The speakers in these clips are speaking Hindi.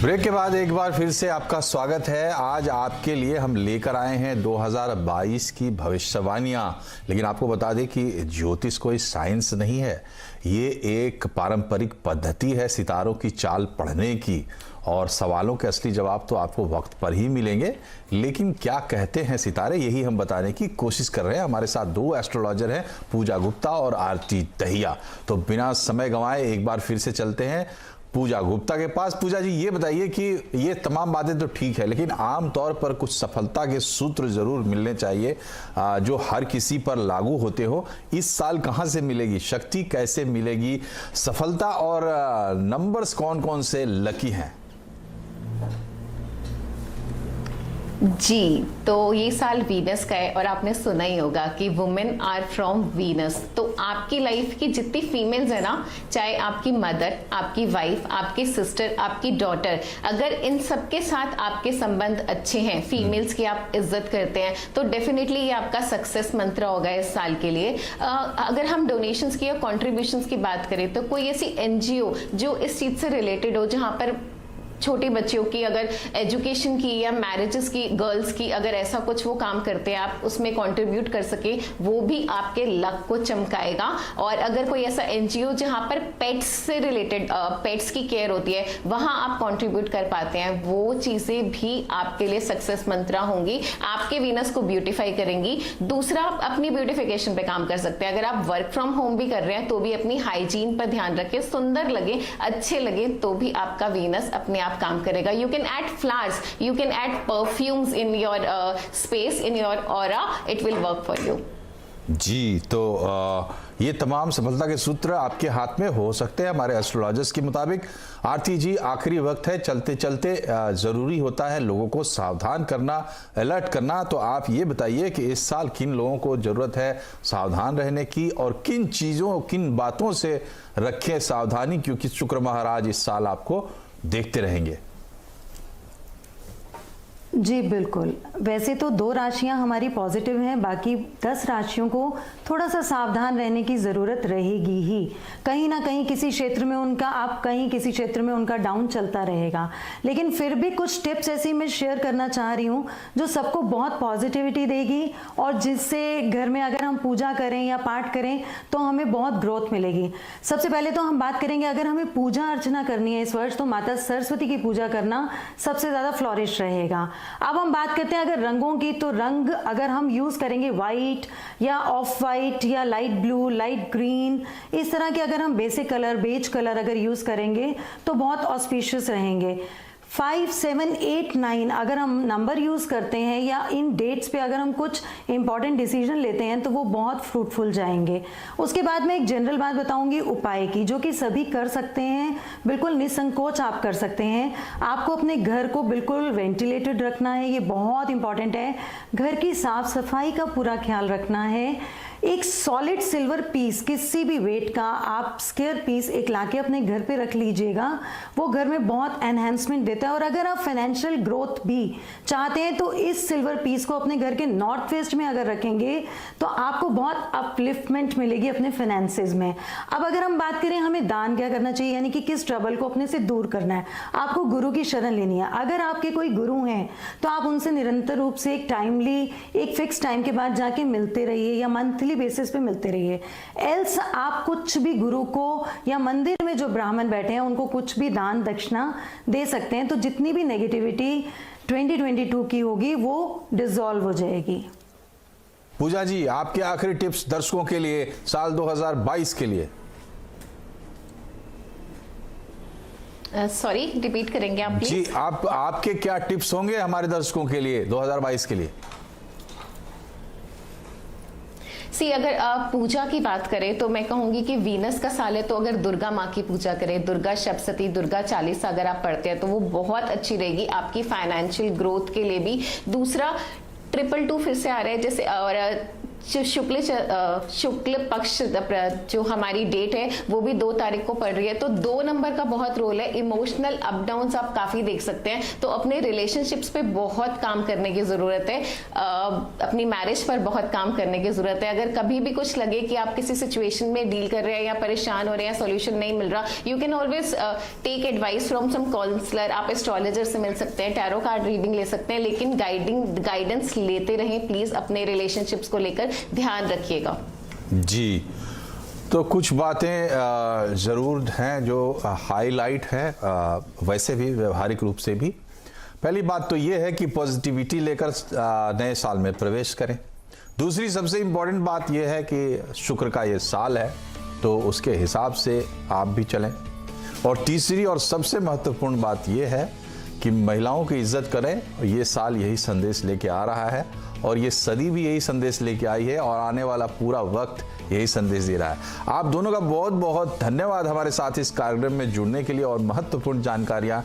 ब्रेक के बाद एक बार फिर से आपका स्वागत है। आज आपके लिए हम लेकर आए हैं 2022 की भविष्यवाणियां। लेकिन आपको बता दें कि ज्योतिष कोई साइंस नहीं है, ये एक पारंपरिक पद्धति है सितारों की चाल पढ़ने की। और सवालों के असली जवाब तो आपको वक्त पर ही मिलेंगे, लेकिन क्या कहते हैं सितारे यही हम बताने की कोशिश कर रहे हैं। हमारे साथ दो एस्ट्रोलॉजर हैं, पूजा गुप्ता और आरती दहिया। तो बिना समय गंवाए एक बार फिर से चलते हैं पूजा गुप्ता के पास। पूजा जी, ये बताइए कि ये तमाम बातें तो ठीक है, लेकिन आम तौर पर कुछ सफलता के सूत्र जरूर मिलने चाहिए जो हर किसी पर लागू होते हो। इस साल कहां से मिलेगी शक्ति, कैसे मिलेगी सफलता, और नंबर्स कौन कौन से लकी हैं? जी, तो ये साल वीनस का है और आपने सुना ही होगा कि वुमेन आर फ्रॉम वीनस। तो आपकी लाइफ की जितनी फीमेल्स है ना, चाहे आपकी मदर, आपकी वाइफ, आपकी सिस्टर, आपकी डॉटर, अगर इन सबके साथ आपके संबंध अच्छे हैं, फीमेल्स की आप इज्जत करते हैं, तो डेफिनेटली ये आपका सक्सेस मंत्र होगा इस साल के लिए। अगर हम डोनेशंस की या कॉन्ट्रीब्यूशंस की बात करें तो कोई ऐसी एनजीओ जो इस चीज से रिलेटेड हो, जहां पर छोटी बच्चियों की अगर एजुकेशन की या मैरिजेस की, गर्ल्स की, अगर ऐसा कुछ वो काम करते हैं, आप उसमें कंट्रीब्यूट कर सके, वो भी आपके लक को चमकाएगा। और अगर कोई ऐसा एनजीओ जहां पर पेट्स से रिलेटेड, पेट्स की केयर होती है, वहां आप कंट्रीब्यूट कर पाते हैं, वो चीजें भी आपके लिए सक्सेस मंत्रा होंगी, आपके वीनस को ब्यूटिफाई करेंगी। दूसरा, आप अपनी ब्यूटिफिकेशन पे काम कर सकते हैं। अगर आप वर्क फ्रॉम होम भी कर रहे हैं तो भी अपनी हाइजीन पर ध्यान रखें, सुंदर लगे, अच्छे लगे, तो भी आपका वीनस अपने आप काम करेगा। You can add flowers, you can add perfumes in your space, in your aura, it will work for you. जी, तो ये तमाम सफलता के सूत्र आपके हाथ में हो सकते हैं हमारे एस्ट्रोलॉजर्स के मुताबिक। आरती जी, आखिरी वक्त है, चलते चलते जरूरी होता है लोगों को सावधान करना, अलर्ट करना। तो आप ये बताइए कि इस साल किन लोगों को जरूरत है सावधान रहने की, और किन चीजों, किन बातों से रखें सावधानी, क्योंकि शुक्र महाराज इस साल आपको देखते रहेंगे। जी बिल्कुल, वैसे तो 2 राशियां हमारी पॉजिटिव हैं, बाकी 10 राशियों को थोड़ा सा सावधान रहने की ज़रूरत रहेगी ही। कहीं ना कहीं किसी क्षेत्र में उनका अप, कहीं किसी क्षेत्र में उनका डाउन चलता रहेगा। लेकिन फिर भी कुछ टिप्स ऐसी मैं शेयर करना चाह रही हूँ जो सबको बहुत पॉजिटिविटी देगी, और जिससे घर में अगर हम पूजा करें या पाठ करें तो हमें बहुत ग्रोथ मिलेगी। सबसे पहले तो हम बात करेंगे, अगर हमें पूजा अर्चना करनी है इस वर्ष, तो माता सरस्वती की पूजा करना सबसे ज़्यादा फ्लॉरिश रहेगा। अब हम बात करते हैं अगर रंगों की, तो रंग अगर हम यूज करेंगे वाइट या ऑफ वाइट या लाइट ब्लू, लाइट ग्रीन, इस तरह के अगर हम बेसिक कलर, बेज कलर अगर यूज करेंगे तो बहुत ऑस्पिशियस रहेंगे। 5, 7, 8, 9 अगर हम नंबर यूज करते हैं, या इन डेट्स पे अगर हम कुछ इंपॉर्टेंट डिसीजन लेते हैं, तो वो बहुत फ्रूटफुल जाएंगे। उसके बाद में एक जनरल बात बताऊंगी उपाय की, जो कि सभी कर सकते हैं, बिल्कुल निसंकोच आप कर सकते हैं। आपको अपने घर को बिल्कुल वेंटिलेटेड रखना है, ये बहुत इंपॉर्टेंट है। घर की साफ सफाई का पूरा ख्याल रखना है। एक सॉलिड सिल्वर पीस, किसी भी वेट का आप स्क्वायर पीस एक लाके अपने घर पे रख लीजिएगा, वो घर में बहुत एनहेंसमेंट देता है। और अगर आप फाइनेंशियल ग्रोथ भी चाहते हैं तो इस सिल्वर पीस को अपने घर के नॉर्थ वेस्ट में अगर रखेंगे तो आपको बहुत अपलिफ्टमेंट मिलेगी अपने फाइनेंसेस में। अब अगर हम बात करें हमें दान क्या करना चाहिए, यानी कि किस ट्रबल को अपने से दूर करना है, आपको गुरु की शरण लेनी है। अगर आपके कोई गुरु हैं तो आप उनसे निरंतर रूप से एक टाइमली, एक फिक्स टाइम के बाद जाके मिलते रहिए, या मंथली बेसिस पे मिलते रहिए। एल्स आप कुछ भी गुरु को या मंदिर में जो ब्राह्मण बैठे हैं उनको कुछ भी दान दक्षिणा दे सकते हैं, तो जितनी भी नेगेटिविटी 2022 की होगी वो डिसॉल्व हो जाएगी। पूजा जी, आपके आखिरी टिप्स दर्शकों के लिए साल 2022 के लिए। सॉरी, रिपीट करेंगे आप प्लीज? जी, आपके क्या टिप्स होंगे हमारे दर्शकों के लिए 2022 के लिए? अगर आप पूजा की बात करें तो मैं कहूंगी कि वीनस का साल है, तो अगर दुर्गा माँ की पूजा करें, दुर्गा सप्तशती, दुर्गा चालीसा अगर आप पढ़ते हैं तो वो बहुत अच्छी रहेगी आपकी फाइनेंशियल ग्रोथ के लिए भी। दूसरा, 222 फिर से आ रहा है, जैसे, और जो शुक्ल पक्ष जो हमारी डेट है वो भी 2 तारीख को पड़ रही है, तो 2 नंबर का बहुत रोल है। इमोशनल अप डाउन्स आप काफी देख सकते हैं, तो अपने रिलेशनशिप्स पे बहुत काम करने की जरूरत है, अपनी मैरिज पर बहुत काम करने की जरूरत है। अगर कभी भी कुछ लगे कि आप किसी सिचुएशन में डील कर रहे हैं या परेशान हो रहे हैं, सॉल्यूशन नहीं मिल रहा, you can always take advice from some counsellor. आप एस्ट्रोलॉजर से मिल सकते हैं, टैरो कार्ड रीडिंग ले सकते हैं, लेकिन गाइडेंस लेते रहें प्लीज। अपने रिलेशनशिप्स को लेकर ध्यान रखिएगा। जी, तो कुछ बातें ज़रूर हैं जो हाईलाइट है, वैसे भी व्यवहारिक रूप से भी। पहली बात तो ये है कि पॉजिटिविटी लेकर नए साल में प्रवेश करें। दूसरी सबसे इम्पोर्टेंट बात यह है कि शुक्र का ये साल है, तो उसके हिसाब से आप भी चलें। और तीसरी और सबसे महत्वपूर्ण बात यह है कि महिलाओं की इज्जत करें। ये साल यही संदेश लेके आ रहा है, और ये सदी भी यही संदेश लेके आई है, और आने वाला पूरा वक्त यही संदेश दे रहा है। आप दोनों का बहुत बहुत धन्यवाद हमारे साथ इस कार्यक्रम में जुड़ने के लिए और महत्वपूर्ण जानकारियां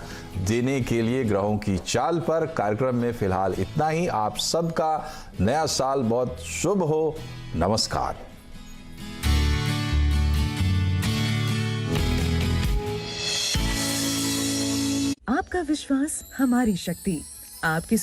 देने के लिए। ग्रहों की चाल पर कार्यक्रम में फिलहाल इतना ही। आप सबका नया साल बहुत शुभ हो। नमस्कार। आपका विश्वास हमारी शक्ति। आपकी